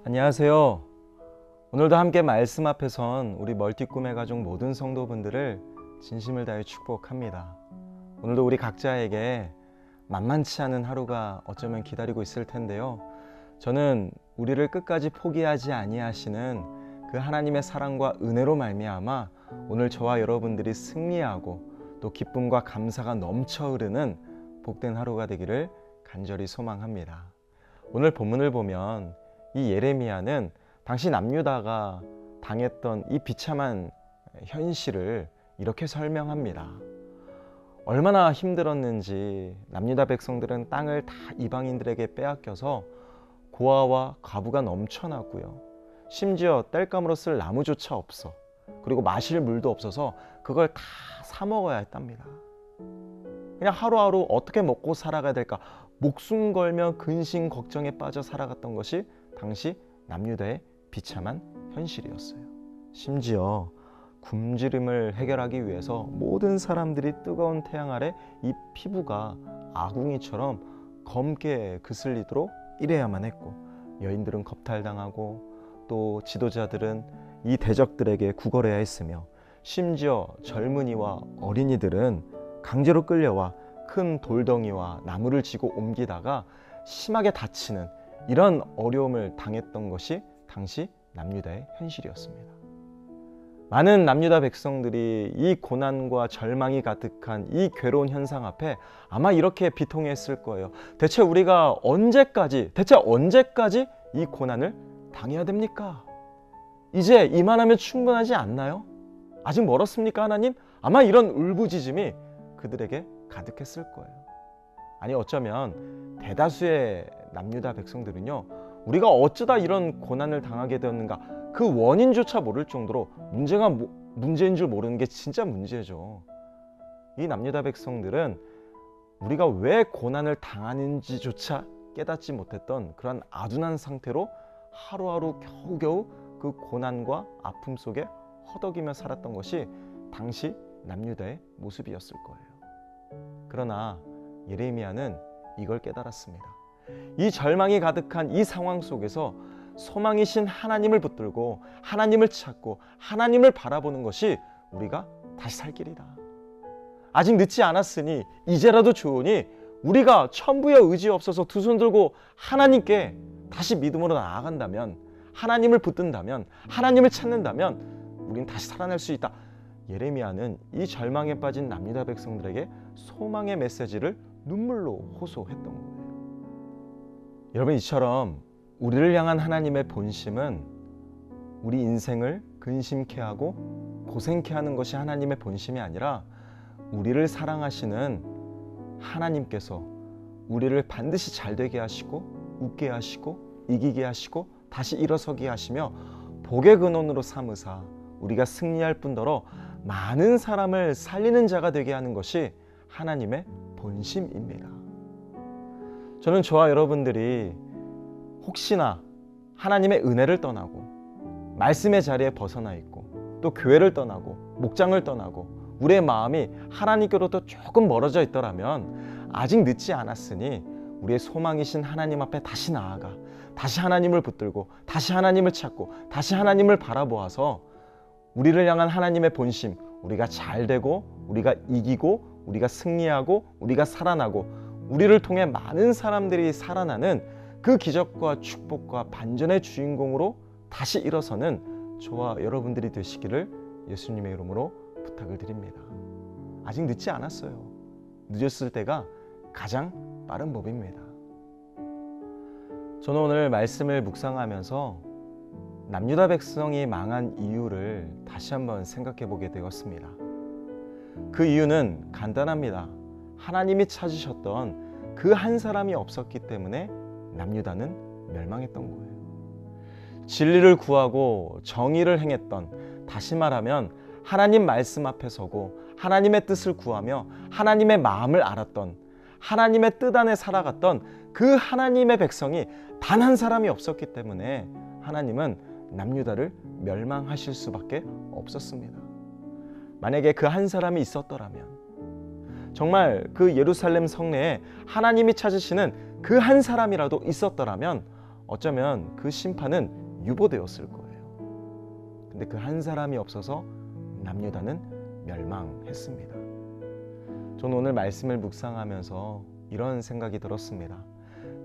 안녕하세요. 오늘도 함께 말씀 앞에 선 우리 멀티꿈의 가족 모든 성도분들을 진심을 다해 축복합니다. 오늘도 우리 각자에게 만만치 않은 하루가 어쩌면 기다리고 있을 텐데요. 저는 우리를 끝까지 포기하지 아니하시는 그 하나님의 사랑과 은혜로 말미암아 오늘 저와 여러분들이 승리하고 또 기쁨과 감사가 넘쳐 흐르는 복된 하루가 되기를 간절히 소망합니다. 오늘 본문을 보면 이 예레미야는 당시 남유다가 당했던 이 비참한 현실을 이렇게 설명합니다. 얼마나 힘들었는지 남유다 백성들은 땅을 다 이방인들에게 빼앗겨서 고아와 과부가 넘쳐나고요. 심지어 땔감으로 쓸 나무조차 없어. 그리고 마실 물도 없어서 그걸 다 사 먹어야 했답니다. 그냥 하루하루 어떻게 먹고 살아가야 될까 목숨 걸며 근심 걱정에 빠져 살아갔던 것이 당시 남유다의 비참한 현실이었어요. 심지어 굶주림을 해결하기 위해서 모든 사람들이 뜨거운 태양 아래 이 피부가 아궁이처럼 검게 그슬리도록 일해야만 했고, 여인들은 겁탈당하고 또 지도자들은 이 대적들에게 구걸해야 했으며, 심지어 젊은이와 어린이들은 강제로 끌려와 큰 돌덩이와 나무를 지고 옮기다가 심하게 다치는 이런 어려움을 당했던 것이 당시 남유다의 현실이었습니다. 많은 남유다 백성들이 이 고난과 절망이 가득한 이 괴로운 현상 앞에 아마 이렇게 비통했을 거예요. 대체 우리가 언제까지 이 고난을 당해야 됩니까? 이제 이만하면 충분하지 않나요? 아직 멀었습니까, 하나님? 아마 이런 울부짖음이 그들에게 가득했을 거예요. 아니, 어쩌면 대다수의 남유다 백성들은요, 우리가 어쩌다 이런 고난을 당하게 되었는가 그 원인조차 모를 정도로 문제인 줄 모르는 게 진짜 문제죠. 이 남유다 백성들은 우리가 왜 고난을 당하는지조차 깨닫지 못했던 그런 아둔한 상태로 하루하루 겨우겨우 그 고난과 아픔 속에 허덕이며 살았던 것이 당시 남유다의 모습이었을 거예요. 그러나 예레미야는 이걸 깨달았습니다. 이 절망이 가득한 이 상황 속에서 소망이신 하나님을 붙들고 하나님을 찾고 하나님을 바라보는 것이 우리가 다시 살 길이다. 아직 늦지 않았으니 이제라도 좋으니 우리가 천부의 의지 없어서 두 손 들고 하나님께 다시 믿음으로 나아간다면, 하나님을 붙든다면, 하나님을 찾는다면 우린 다시 살아날 수 있다. 예레미야는 이 절망에 빠진 남유다 백성들에게 소망의 메시지를 눈물로 호소했던 거예요. 여러분, 이처럼 우리를 향한 하나님의 본심은 우리 인생을 근심케 하고 고생케 하는 것이 하나님의 본심이 아니라, 우리를 사랑하시는 하나님께서 우리를 반드시 잘되게 하시고 웃게 하시고 이기게 하시고 다시 일어서게 하시며 복의 근원으로 삼으사 우리가 승리할 뿐더러 많은 사람을 살리는 자가 되게 하는 것이 하나님의 본심입니다. 저는 저와 여러분들이 혹시나 하나님의 은혜를 떠나고 말씀의 자리에 벗어나 있고 또 교회를 떠나고 목장을 떠나고 우리의 마음이 하나님께로부터 조금 멀어져 있더라면 아직 늦지 않았으니 우리의 소망이신 하나님 앞에 다시 나아가 다시 하나님을 붙들고 다시 하나님을 찾고 다시 하나님을 바라보아서 우리를 향한 하나님의 본심, 우리가 잘되고 우리가 이기고 우리가 승리하고 우리가 살아나고 우리를 통해 많은 사람들이 살아나는 그 기적과 축복과 반전의 주인공으로 다시 일어서는 저와 여러분들이 되시기를 예수님의 이름으로 부탁을 드립니다. 아직 늦지 않았어요. 늦었을 때가 가장 빠른 법입니다. 저는 오늘 말씀을 묵상하면서 남유다 백성이 망한 이유를 다시 한번 생각해 보게 되었습니다. 그 이유는 간단합니다. 하나님이 찾으셨던 그 한 사람이 없었기 때문에 남유다는 멸망했던 거예요. 진리를 구하고 정의를 행했던, 다시 말하면 하나님 말씀 앞에 서고 하나님의 뜻을 구하며 하나님의 마음을 알았던, 하나님의 뜻 안에 살아갔던 그 하나님의 백성이 단 한 사람이 없었기 때문에 하나님은 남유다를 멸망하실 수밖에 없었습니다. 만약에 그 한 사람이 있었더라면, 정말 그 예루살렘 성내에 하나님이 찾으시는 그 한 사람이라도 있었더라면 어쩌면 그 심판은 유보되었을 거예요. 근데 그 한 사람이 없어서 남유다는 멸망했습니다. 저는 오늘 말씀을 묵상하면서 이런 생각이 들었습니다.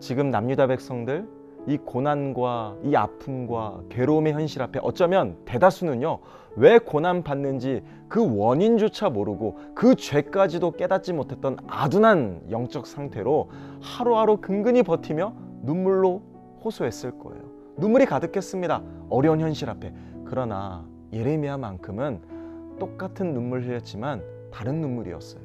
지금 남유다 백성들, 이 고난과 이 아픔과 괴로움의 현실 앞에 어쩌면 대다수는요, 왜 고난 받는지 그 원인조차 모르고 그 죄까지도 깨닫지 못했던 아둔한 영적 상태로 하루하루 근근히 버티며 눈물로 호소했을 거예요. 눈물이 가득했습니다. 어려운 현실 앞에. 그러나 예레미야만큼은 똑같은 눈물 흘렸지만 다른 눈물이었어요.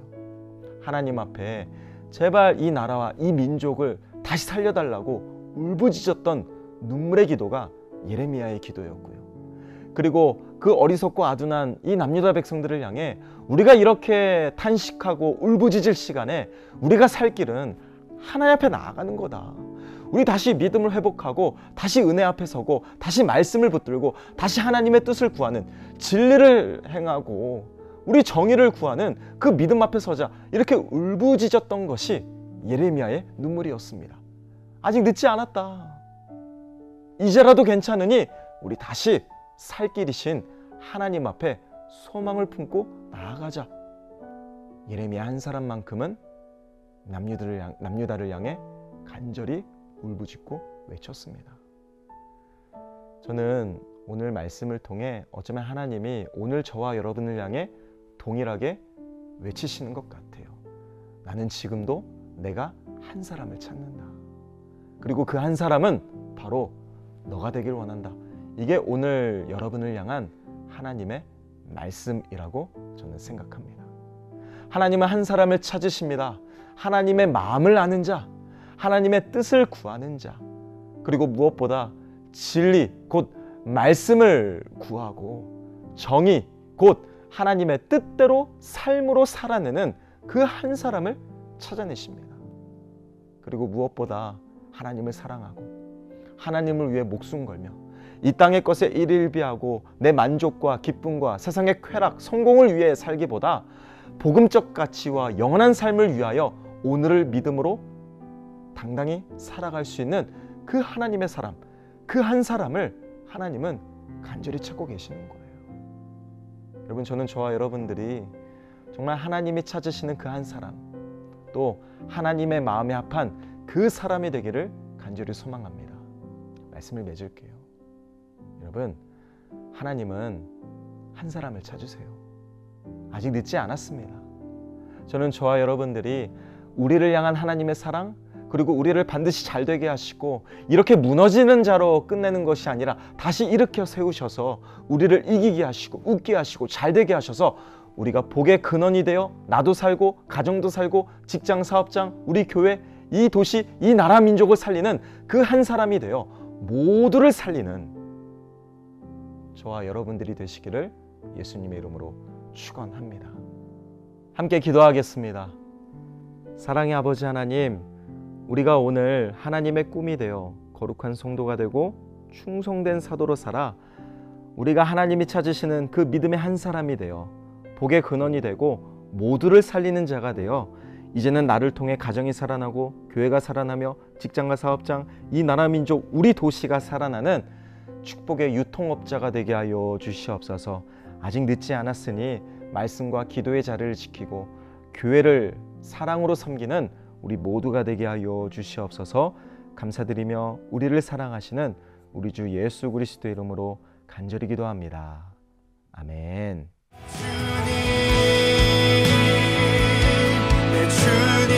하나님 앞에 제발 이 나라와 이 민족을 다시 살려달라고 울부짖었던 눈물의 기도가 예레미야의 기도였고요. 그리고 그 어리석고 아둔한 이 남유다 백성들을 향해 우리가 이렇게 탄식하고 울부짖을 시간에 우리가 살 길은 하나님 앞에 나아가는 거다. 우리 다시 믿음을 회복하고 다시 은혜 앞에 서고 다시 말씀을 붙들고 다시 하나님의 뜻을 구하는, 진리를 행하고 우리 정의를 구하는 그 믿음 앞에 서자. 이렇게 울부짖었던 것이 예레미야의 눈물이었습니다. 아직 늦지 않았다. 이제라도 괜찮으니 우리 다시 살 길이신 하나님 앞에 소망을 품고 나아가자. 예레미야 한 사람만큼은 남유다를 향해 간절히 울부짖고 외쳤습니다. 저는 오늘 말씀을 통해 어쩌면 하나님이 오늘 저와 여러분을 향해 동일하게 외치시는 것 같아요. 나는 지금도 내가 한 사람을 찾는다. 그리고 그 한 사람은 바로 너가 되길 원한다. 이게 오늘 여러분을 향한 하나님의 말씀이라고 저는 생각합니다. 하나님은 한 사람을 찾으십니다. 하나님의 마음을 아는 자, 하나님의 뜻을 구하는 자, 그리고 무엇보다 진리, 곧 말씀을 구하고 정의, 곧 하나님의 뜻대로 삶으로 살아내는 그 한 사람을 찾아내십니다. 그리고 무엇보다 하나님을 사랑하고 하나님을 위해 목숨 걸며 이 땅의 것에 일일비하고 내 만족과 기쁨과 세상의 쾌락, 성공을 위해 살기보다 복음적 가치와 영원한 삶을 위하여 오늘을 믿음으로 당당히 살아갈 수 있는 그 하나님의 사람, 그 한 사람을 하나님은 간절히 찾고 계시는 거예요. 여러분, 저는 저와 여러분들이 정말 하나님이 찾으시는 그 한 사람, 또 하나님의 마음에 합한 그 사람이 되기를 간절히 소망합니다. 말씀을 맺을게요. 여러분, 하나님은 한 사람을 찾으세요. 아직 늦지 않았습니다. 저는 저와 여러분들이 우리를 향한 하나님의 사랑, 그리고 우리를 반드시 잘 되게 하시고 이렇게 무너지는 자로 끝내는 것이 아니라 다시 일으켜 세우셔서 우리를 이기게 하시고 웃게 하시고 잘 되게 하셔서 우리가 복의 근원이 되어 나도 살고 가정도 살고 직장, 사업장, 우리 교회, 이 도시, 이 나라 민족을 살리는 그 한 사람이 되어 모두를 살리는 저와 여러분들이 되시기를 예수님의 이름으로 축원합니다. 함께 기도하겠습니다. 사랑의 아버지 하나님, 우리가 오늘 하나님의 꿈이 되어 거룩한 성도가 되고 충성된 사도로 살아 우리가 하나님이 찾으시는 그 믿음의 한 사람이 되어 복의 근원이 되고 모두를 살리는 자가 되어 이제는 나를 통해 가정이 살아나고 교회가 살아나며 직장과 사업장, 이 나라 민족, 우리 도시가 살아나는 축복의 유통업자가 되게 하여 주시옵소서. 아직 늦지 않았으니 말씀과 기도의 자리를 지키고 교회를 사랑으로 섬기는 우리 모두가 되게 하여 주시옵소서. 감사드리며 우리를 사랑하시는 우리 주 예수 그리스도 이름으로 간절히 기도합니다. 아멘. 주님, 내 주님,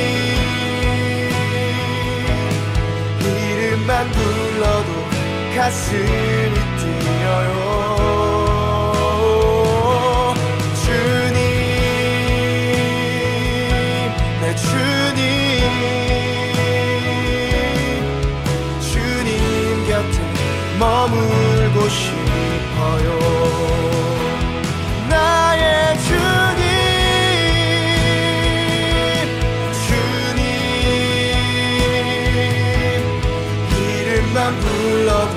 이름만 불러도 가슴이 뛰어요. 주님, 내 주님, 주님 곁에 머물고 싶어요. 나의 주님, 주님, 이름만 불러도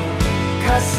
가슴